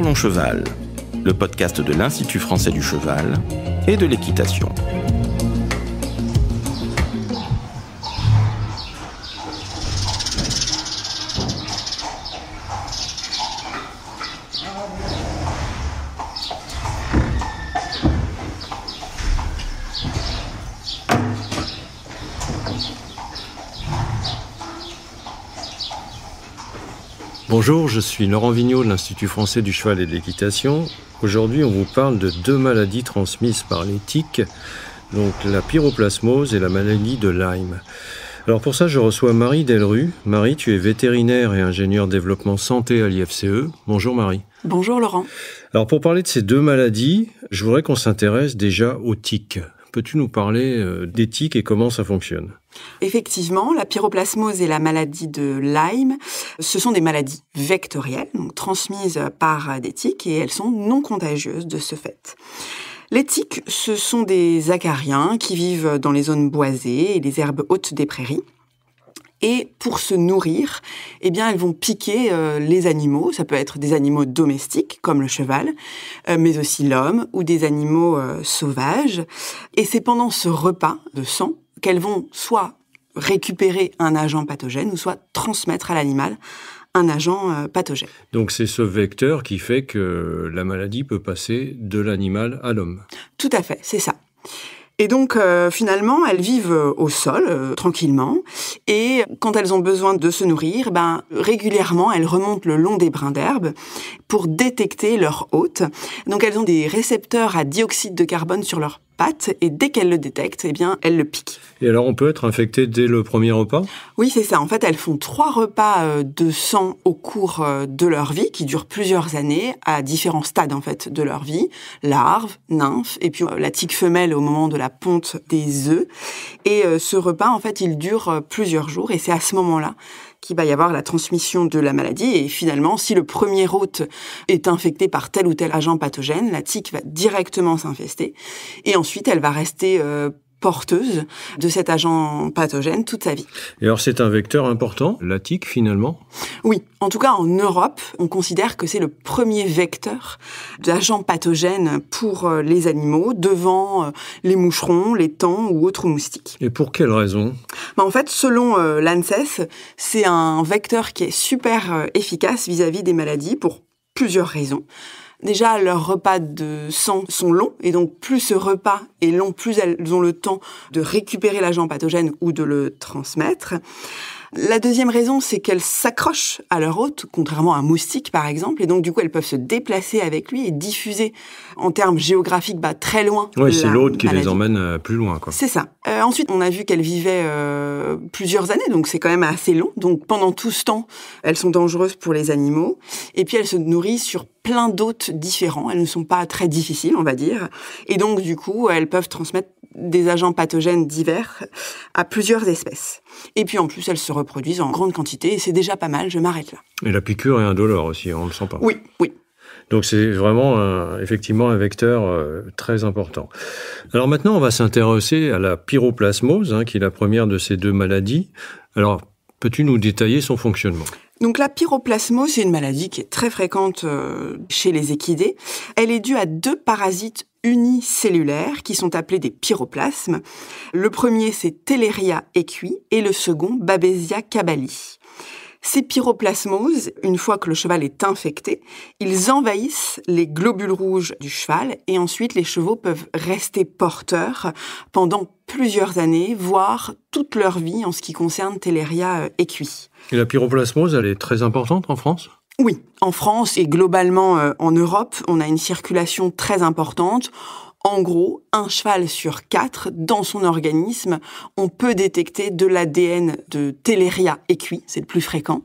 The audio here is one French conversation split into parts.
Parlons Cheval, le podcast de l'Institut français du cheval et de l'équitation. Bonjour, je suis Laurent Vigneault de l'Institut français du cheval et de l'équitation. Aujourd'hui, on vous parle de deux maladies transmises par les tiques, donc la pyroplasmose et la maladie de Lyme. Alors pour ça, je reçois Marie Delru. Marie, tu es vétérinaire et ingénieure développement santé à l'IFCE. Bonjour Marie. Bonjour Laurent. Alors pour parler de ces deux maladies, je voudrais qu'on s'intéresse déjà aux tiques. Peux-tu nous parler des tiques et comment ça fonctionne ? Effectivement, la pyroplasmose et la maladie de Lyme, ce sont des maladies vectorielles, donc transmises par des tiques, et elles sont non contagieuses de ce fait. Les tiques, ce sont des acariens qui vivent dans les zones boisées et les herbes hautes des prairies. Et pour se nourrir, elles vont piquer les animaux. Ça peut être des animaux domestiques, comme le cheval, mais aussi l'homme ou des animaux sauvages. Et c'est pendant ce repas de sang qu'elles vont soit récupérer un agent pathogène ou soit transmettre à l'animal un agent pathogène. Donc c'est ce vecteur qui fait que la maladie peut passer de l'animal à l'homme. Tout à fait, c'est ça. Et donc, finalement, elles vivent au sol, tranquillement. Et quand elles ont besoin de se nourrir, régulièrement, elles remontent le long des brins d'herbe pour détecter leur hôte. Donc, elles ont des récepteurs à dioxyde de carbone sur leurs pattes. Et dès qu'elles le détectent, elles le piquent. Et alors, on peut être infecté dès le premier repas ? Oui, c'est ça. En fait, elles font 3 repas de sang au cours de leur vie, qui durent plusieurs années, à différents stades, en fait, de leur vie. Larve, nymphe, et puis la tique femelle au moment de la ponte des œufs. Et ce repas, en fait, il dure plusieurs jours. Et c'est à ce moment-là qu'il va y avoir la transmission de la maladie. Et finalement, si le premier hôte est infecté par tel ou tel agent pathogène, la tique va directement s'infester. Et ensuite, elle va rester porteuse de cet agent pathogène toute sa vie. Et alors, c'est un vecteur important, la tique, finalement ? Oui. En tout cas, en Europe, on considère que c'est le premier vecteur d'agent pathogène pour les animaux, devant les moucherons, les tans ou autres moustiques. Et pour quelle raison ? En fait, selon l'ANSES, c'est un vecteur qui est super efficace vis-à-vis des maladies pour plusieurs raisons. Déjà, leurs repas de sang sont longs, et donc plus ce repas est long, plus elles ont le temps de récupérer l'agent pathogène ou de le transmettre. La deuxième raison, c'est qu'elles s'accrochent à leur hôte, contrairement à un moustique par exemple, et donc du coup elles peuvent se déplacer avec lui et diffuser en termes géographiques très loin. Oui, c'est l'hôte qui les emmène plus loin, quoi. C'est ça. Ensuite, on a vu qu'elles vivaient plusieurs années, donc c'est quand même assez long. Donc pendant tout ce temps, elles sont dangereuses pour les animaux. Et puis elles se nourrissent sur plein d'hôtes différents. Elles ne sont pas très difficiles, on va dire. Et donc du coup, elles peuvent transmettre des agents pathogènes divers à plusieurs espèces. Et puis en plus, elles se reproduisent en grande quantité et c'est déjà pas mal, je m'arrête là. Et la piqûre est indolore aussi, on ne le sent pas. Oui. Donc c'est vraiment effectivement un vecteur très important. Alors maintenant, on va s'intéresser à la pyroplasmose, qui est la première de ces deux maladies. Alors, peux-tu nous détailler son fonctionnement ? Donc la pyroplasmose, c'est une maladie qui est très fréquente chez les équidés. Elle est due à 2 parasites unicellulaires qui sont appelés des pyroplasmes. Le premier, c'est Theileria equi et le second, Babesia cabali. Ces pyroplasmoses, une fois que le cheval est infecté, ils envahissent les globules rouges du cheval et ensuite les chevaux peuvent rester porteurs pendant plusieurs années, voire toute leur vie en ce qui concerne Theileria equi. Et la pyroplasmose, elle est très importante en France ? Oui, en France et globalement en Europe, on a une circulation très importante. En gros, 1 cheval sur 4, dans son organisme, on peut détecter de l'ADN de Theileria equi, c'est le plus fréquent.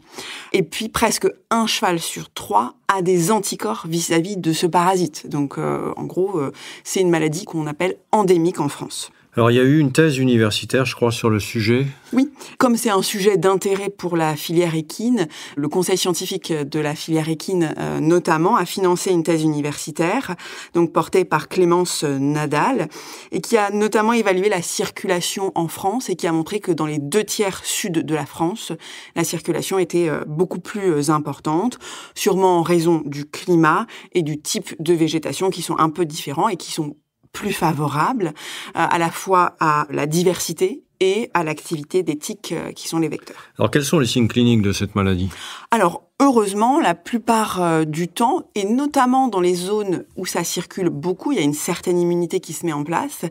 Et puis, presque 1 cheval sur 3 a des anticorps vis-à-vis de ce parasite. Donc, en gros, c'est une maladie qu'on appelle endémique en France. Alors, il y a eu une thèse universitaire, je crois, sur le sujet. Oui, comme c'est un sujet d'intérêt pour la filière équine, le conseil scientifique de la filière équine, notamment, a financé une thèse universitaire, donc portée par Clémence Nadal, et qui a notamment évalué la circulation en France et qui a montré que dans les 2/3 sud de la France, la circulation était beaucoup plus importante, sûrement en raison du climat et du type de végétation qui sont un peu différents et qui sont plus favorables à la fois à la diversité et à l'activité des tiques qui sont les vecteurs. Alors, quels sont les signes cliniques de cette maladie ? Alors, heureusement, la plupart du temps, et notamment dans les zones où ça circule beaucoup, il y a une certaine immunité qui se met en place,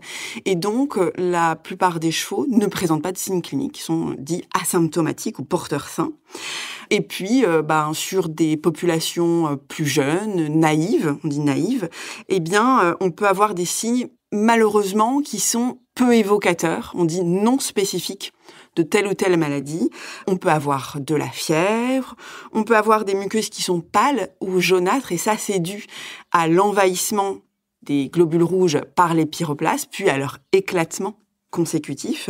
et donc la plupart des chevaux ne présentent pas de signes cliniques, ils sont dits asymptomatiques ou porteurs sains. Et puis, sur des populations plus jeunes, naïves, on dit naïves, on peut avoir des signes, malheureusement, qui sont peu évocateurs, on dit non spécifiques de telle ou telle maladie. On peut avoir de la fièvre, on peut avoir des muqueuses qui sont pâles ou jaunâtres, et ça, c'est dû à l'envahissement des globules rouges par les pyroplasmes, puis à leur éclatement consécutif.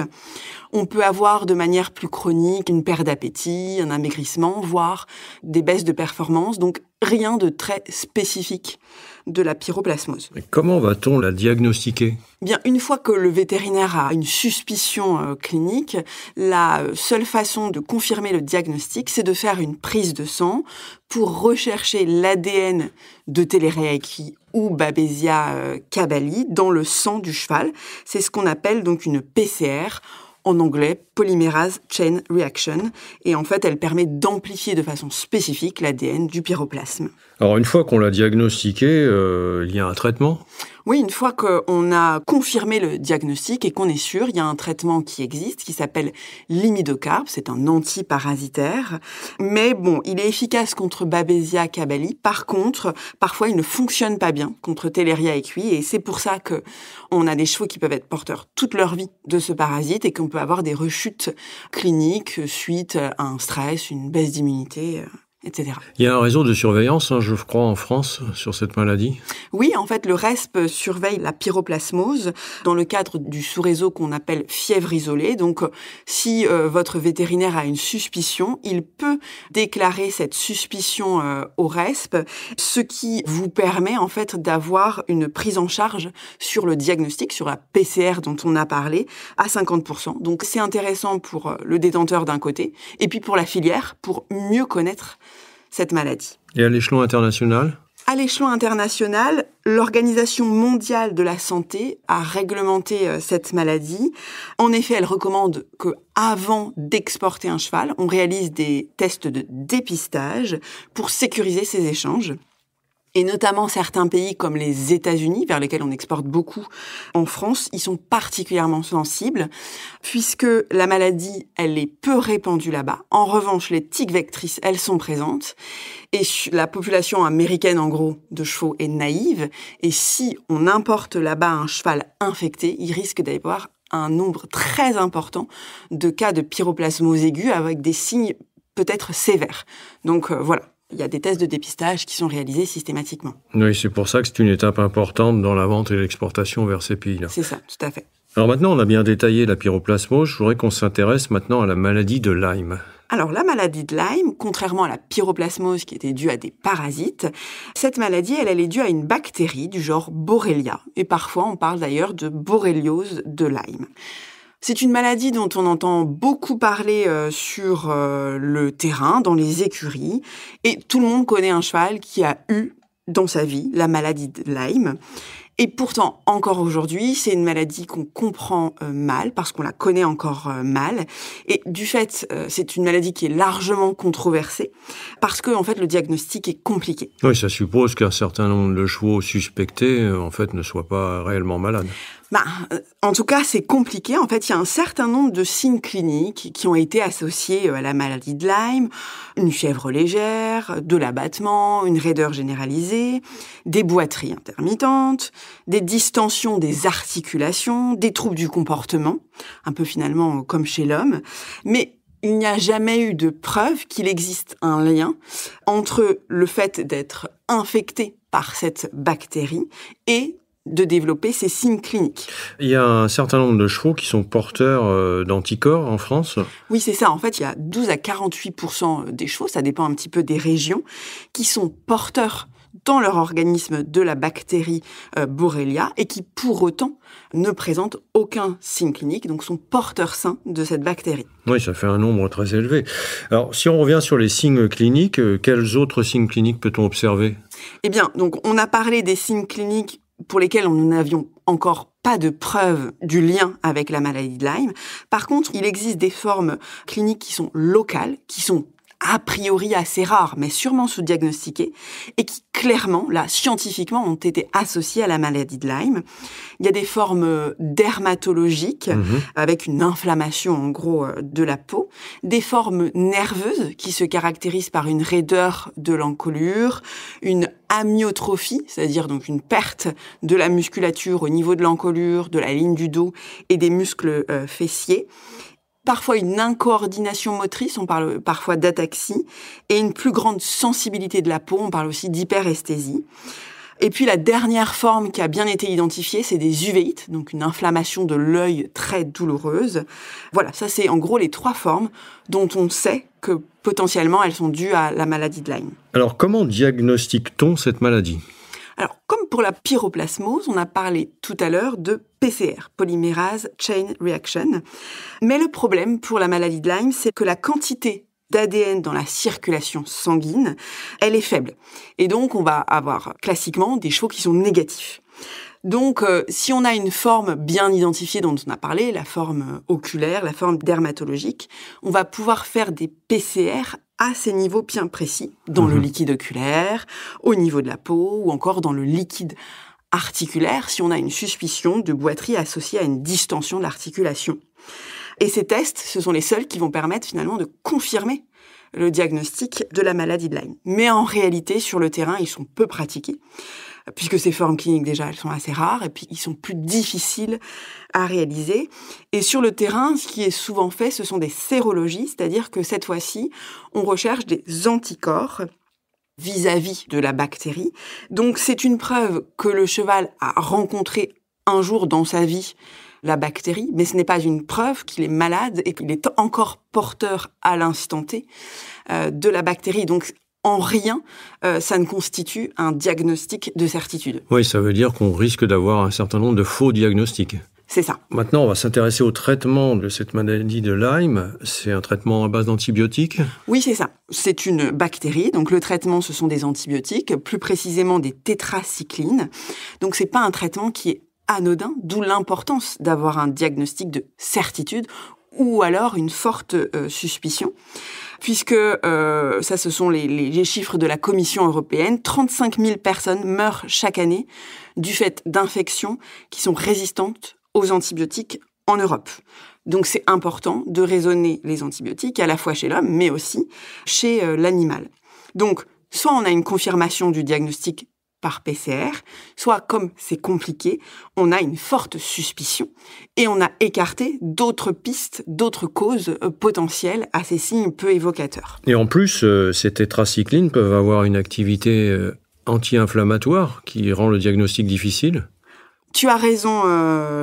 On peut avoir de manière plus chronique une perte d'appétit, un amaigrissement, voire des baisses de performance, donc rien de très spécifique de la pyroplasmose. Et comment va-t-on la diagnostiquer ? Bien, une fois que le vétérinaire a une suspicion clinique, la seule façon de confirmer le diagnostic, c'est de faire une prise de sang pour rechercher l'ADN de Theileria equi ou Babesia cabali dans le sang du cheval. C'est ce qu'on appelle donc une PCR, en anglais, Polymerase Chain Reaction, et en fait, elle permet d'amplifier de façon spécifique l'ADN du pyroplasme. Alors, une fois qu'on l'a diagnostiqué, il y a un traitement ? Oui, une fois qu'on a confirmé le diagnostic et qu'on est sûr, il y a un traitement qui existe, qui s'appelle l'imidocarb, c'est un antiparasitaire, mais bon, il est efficace contre Babesia cabali. Par contre, parfois, il ne fonctionne pas bien contre Theileria equi, et c'est pour ça que on a des chevaux qui peuvent être porteurs toute leur vie de ce parasite et qu'on peut avoir des rechutes cliniques suite à un stress, une baisse d'immunité, etc. Il y a un réseau de surveillance, je crois, en France, sur cette maladie ? Oui, en fait, le RESP surveille la pyroplasmose dans le cadre du sous-réseau qu'on appelle fièvre isolée. Donc, si votre vétérinaire a une suspicion, il peut déclarer cette suspicion au RESP, ce qui vous permet, en fait, d'avoir une prise en charge sur le diagnostic, sur la PCR dont on a parlé, à 50%. Donc, c'est intéressant pour le détenteur d'un côté, et puis pour la filière, pour mieux connaître cette maladie. Et à l'échelon international ? À l'échelon international, l'Organisation mondiale de la santé a réglementé cette maladie. En effet, elle recommande qu'avant d'exporter un cheval, on réalise des tests de dépistage pour sécuriser ces échanges. Et notamment certains pays comme les États-Unis, vers lesquels on exporte beaucoup en France, ils sont particulièrement sensibles, puisque la maladie, elle est peu répandue là-bas. En revanche, les tiques vectrices, elles sont présentes. Et la population américaine, en gros, de chevaux est naïve. Et si on importe là-bas un cheval infecté, il risque d'y avoir un nombre très important de cas de pyroplasmose aiguë avec des signes peut-être sévères. Donc voilà. Il y a des tests de dépistage qui sont réalisés systématiquement. Oui, c'est pour ça que c'est une étape importante dans la vente et l'exportation vers ces pays-là. C'est ça, tout à fait. Alors maintenant, on a bien détaillé la pyroplasmose. Je voudrais qu'on s'intéresse maintenant à la maladie de Lyme. Alors, la maladie de Lyme, contrairement à la pyroplasmose qui était due à des parasites, cette maladie, elle est due à une bactérie du genre Borrelia. Et parfois, on parle d'ailleurs de borréliose de Lyme. C'est une maladie dont on entend beaucoup parler sur le terrain, dans les écuries. Et tout le monde connaît un cheval qui a eu, dans sa vie, la maladie de Lyme. Et pourtant, encore aujourd'hui, c'est une maladie qu'on comprend mal, parce qu'on la connaît encore mal. Et du fait, c'est une maladie qui est largement controversée, parce que en fait, le diagnostic est compliqué. Oui, ça suppose qu'un certain nombre de chevaux suspectés, en fait, ne soient pas réellement malades. En tout cas, c'est compliqué. En fait, il y a un certain nombre de signes cliniques qui ont été associés à la maladie de Lyme. Une fièvre légère, de l'abattement, une raideur généralisée, des boiteries intermittentes, des distensions des articulations, des troubles du comportement, un peu finalement comme chez l'homme. Mais il n'y a jamais eu de preuve qu'il existe un lien entre le fait d'être infecté par cette bactérie et de développer ces signes cliniques. Il y a un certain nombre de chevaux qui sont porteurs d'anticorps en France. Oui, c'est ça. En fait, il y a 12 à 48% des chevaux, ça dépend un petit peu des régions, qui sont porteurs dans leur organisme de la bactérie Borrelia et qui, pour autant, ne présentent aucun signe clinique, donc sont porteurs sains de cette bactérie. Oui, ça fait un nombre très élevé. Alors, si on revient sur les signes cliniques, quels autres signes cliniques peut-on observer ? Eh bien, donc, on a parlé des signes cliniques pour lesquels nous n'avions encore pas de preuve du lien avec la maladie de Lyme. Par contre, il existe des formes cliniques qui sont locales, qui sont a priori assez rares, mais sûrement sous-diagnostiquées, et qui clairement, là, scientifiquement, ont été associées à la maladie de Lyme. Il y a des formes dermatologiques, avec une inflammation, en gros, de la peau, des formes nerveuses, qui se caractérisent par une raideur de l'encolure, une amyotrophie, c'est-à-dire donc une perte de la musculature au niveau de l'encolure, de la ligne du dos et des muscles fessiers. Parfois une incoordination motrice, on parle parfois d'ataxie, et une plus grande sensibilité de la peau, on parle aussi d'hyperesthésie. Et puis la dernière forme qui a bien été identifiée, c'est des uvéites, donc une inflammation de l'œil très douloureuse. Voilà, ça c'est en gros les 3 formes dont on sait que potentiellement elles sont dues à la maladie de Lyme. Alors comment diagnostique-t-on cette maladie ? Alors, comme pour la pyroplasmose, on a parlé tout à l'heure de PCR, Polymerase Chain Reaction. Mais le problème pour la maladie de Lyme, c'est que la quantité d'ADN dans la circulation sanguine, elle est faible. Et donc, on va avoir classiquement des chevaux qui sont négatifs. Donc, si on a une forme bien identifiée dont on a parlé, la forme oculaire, la forme dermatologique, on va pouvoir faire des PCR à ces niveaux bien précis, dans le liquide oculaire, au niveau de la peau, ou encore dans le liquide articulaire, si on a une suspicion de boiterie associée à une distension de l'articulation. Et ces tests, ce sont les seuls qui vont permettre finalement de confirmer le diagnostic de la maladie de Lyme. Mais en réalité, sur le terrain, ils sont peu pratiqués, puisque ces formes cliniques, déjà, elles sont assez rares, et puis ils sont plus difficiles à réaliser. Et sur le terrain, ce qui est souvent fait, ce sont des sérologies, c'est-à-dire que cette fois-ci, on recherche des anticorps vis-à-vis de la bactérie. Donc c'est une preuve que le cheval a rencontré un jour dans sa vie la bactérie, mais ce n'est pas une preuve qu'il est malade et qu'il est encore porteur à l'instant T de la bactérie. Donc en rien, ça ne constitue un diagnostic de certitude. Oui, ça veut dire qu'on risque d'avoir un certain nombre de faux diagnostics. C'est ça. Maintenant, on va s'intéresser au traitement de cette maladie de Lyme. C'est un traitement à base d'antibiotiques ? Oui, c'est ça. C'est une bactérie. Donc, le traitement, ce sont des antibiotiques, plus précisément des tétracyclines. Donc, c'est pas un traitement qui est anodin, d'où l'importance d'avoir un diagnostic de certitude ou alors une forte suspicion. Puisque ça, ce sont les chiffres de la Commission européenne. 35 000 personnes meurent chaque année du fait d'infections qui sont résistantes aux antibiotiques en Europe. Donc c'est important de raisonner les antibiotiques à la fois chez l'homme, mais aussi chez l'animal. Donc, soit on a une confirmation du diagnostic par PCR, soit, comme c'est compliqué, on a une forte suspicion et on a écarté d'autres pistes, d'autres causes potentielles à ces signes peu évocateurs. Et en plus, ces tétracyclines peuvent avoir une activité anti-inflammatoire qui rend le diagnostic difficile. Tu as raison,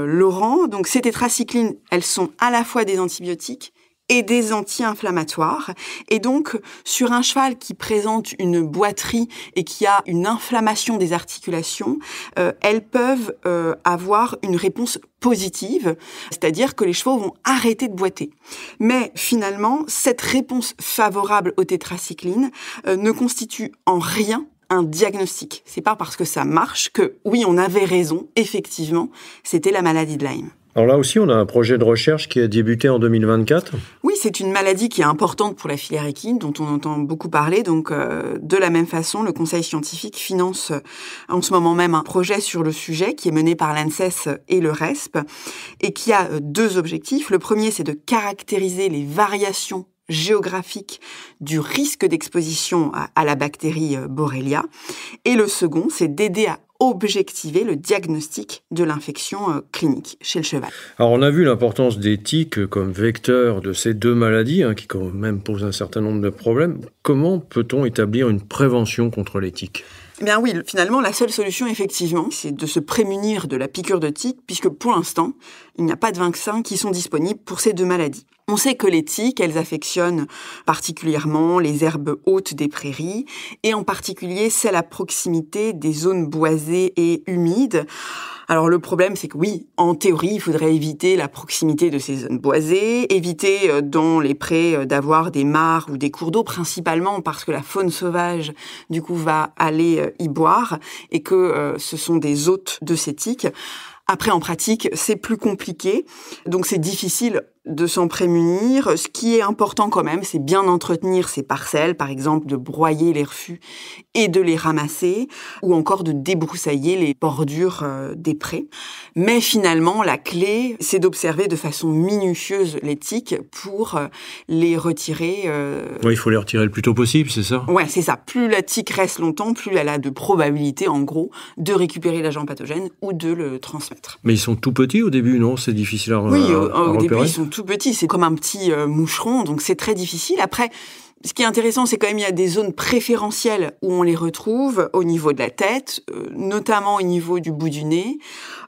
Laurent. Donc, ces tétracyclines, elles sont à la fois des antibiotiques et des anti-inflammatoires. Et donc, sur un cheval qui présente une boiterie et qui a une inflammation des articulations, elles peuvent avoir une réponse positive, c'est-à-dire que les chevaux vont arrêter de boiter. Mais finalement, cette réponse favorable aux tétracyclines ne constitue en rien un diagnostic. C'est pas parce que ça marche que, oui, on avait raison, effectivement, c'était la maladie de Lyme. Alors là aussi, on a un projet de recherche qui a débuté en 2024. Oui, c'est une maladie qui est importante pour la filière équine, dont on entend beaucoup parler. Donc, de la même façon, le Conseil scientifique finance en ce moment même un projet sur le sujet qui est mené par l'ANSES et le RESP et qui a 2 objectifs. Le premier, c'est de caractériser les variations géographique du risque d'exposition à la bactérie Borrelia. Et le second, c'est d'aider à objectiver le diagnostic de l'infection clinique chez le cheval. Alors, on a vu l'importance des tiques comme vecteurs de ces 2 maladies, qui quand même posent un certain nombre de problèmes. Comment peut-on établir une prévention contre les tiques ? Eh bien oui, finalement, la seule solution, effectivement, c'est de se prémunir de la piqûre de tique, puisque pour l'instant, il n'y a pas de vaccins qui sont disponibles pour ces 2 maladies. On sait que les tiques, elles affectionnent particulièrement les herbes hautes des prairies, et en particulier celles à proximité des zones boisées et humides. Alors le problème, c'est que oui, en théorie, il faudrait éviter la proximité de ces zones boisées, éviter dans les prés d'avoir des mares ou des cours d'eau, principalement parce que la faune sauvage, du coup, va aller y boire et que ce sont des hôtes de ces tiques. Après, en pratique, c'est plus compliqué, donc c'est difficile de s'en prémunir. Ce qui est important quand même, c'est bien entretenir ces parcelles, par exemple de broyer les refus et de les ramasser, ou encore de débroussailler les bordures des prés. Mais finalement, la clé, c'est d'observer de façon minutieuse les tiques pour les retirer. Oui, il faut les retirer le plus tôt possible, c'est ça ? Ouais, c'est ça. Plus la tique reste longtemps, plus elle a de probabilité, en gros, de récupérer l'agent pathogène ou de le transmettre. Mais ils sont tout petits au début, non ? C'est difficile à repérer ? Oui, au début, ils sont tout petits. C'est comme un petit moucheron, donc c'est très difficile. Après, ce qui est intéressant, c'est quand même il y a des zones préférentielles où on les retrouve au niveau de la tête, notamment au niveau du bout du nez,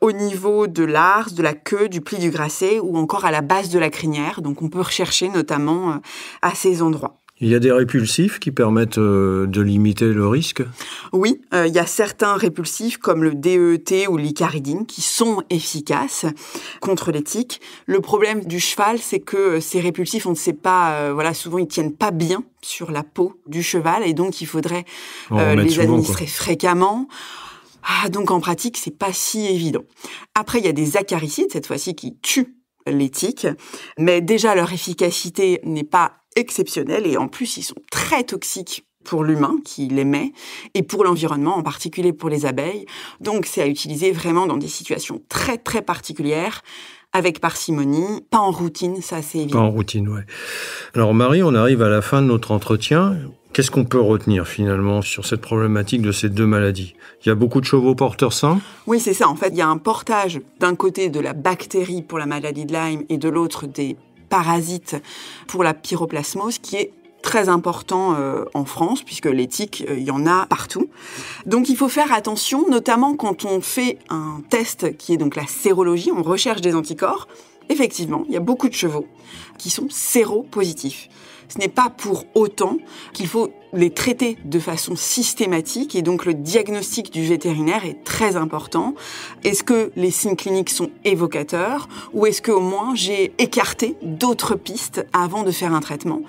au niveau de l'arse, de la queue, du pli du grasset ou encore à la base de la crinière. Donc on peut rechercher notamment à ces endroits. Il y a des répulsifs qui permettent de limiter le risque ? Oui, il y a certains répulsifs comme le DEET ou l'icaridine qui sont efficaces contre les tiques. Le problème du cheval, c'est que ces répulsifs, on ne sait pas, souvent ils tiennent pas bien sur la peau du cheval et donc il faudrait les administrer fréquemment. Donc en pratique, c'est pas si évident. Après, il y a des acaricides, cette fois-ci, qui tuent les tiques, mais déjà leur efficacité n'est pas exceptionnelle et en plus ils sont très toxiques pour l'humain qui les met et pour l'environnement, en particulier pour les abeilles. Donc c'est à utiliser vraiment dans des situations très très particulières, avec parcimonie, pas en routine, ça c'est évident. Pas en routine, ouais. Alors Marie, on arrive à la fin de notre entretien. Qu'est-ce qu'on peut retenir finalement sur cette problématique de ces 2 maladies ? Il y a beaucoup de chevaux porteurs sains ? Oui, c'est ça. En fait, il y a un portage d'un côté de la bactérie pour la maladie de Lyme et de l'autre des parasites pour la pyroplasmose qui est très important en France, puisque les tiques, il y en a partout. Donc il faut faire attention, notamment quand on fait un test qui est donc la sérologie, on recherche des anticorps. Effectivement, il y a beaucoup de chevaux qui sont séropositifs. Ce n'est pas pour autant qu'il faut les traiter de façon systématique et donc le diagnostic du vétérinaire est très important. Est-ce que les signes cliniques sont évocateurs ou est-ce qu'au moins j'ai écarté d'autres pistes avant de faire un traitement ?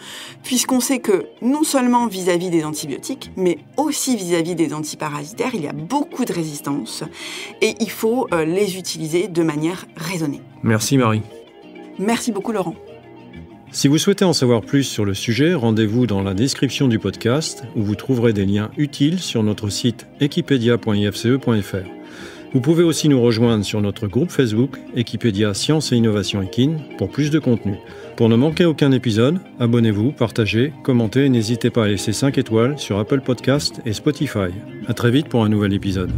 Puisqu'on sait que non seulement vis-à-vis des antibiotiques, mais aussi vis-à-vis des antiparasitaires, il y a beaucoup de résistance et il faut les utiliser de manière raisonnée. Merci Marie. Merci beaucoup Laurent. Si vous souhaitez en savoir plus sur le sujet, rendez-vous dans la description du podcast où vous trouverez des liens utiles sur notre site equipedia.ifce.fr. Vous pouvez aussi nous rejoindre sur notre groupe Facebook Equipedia Science et Innovation Equine pour plus de contenu. Pour ne manquer aucun épisode, abonnez-vous, partagez, commentez et n'hésitez pas à laisser 5 étoiles sur Apple Podcasts et Spotify. À très vite pour un nouvel épisode.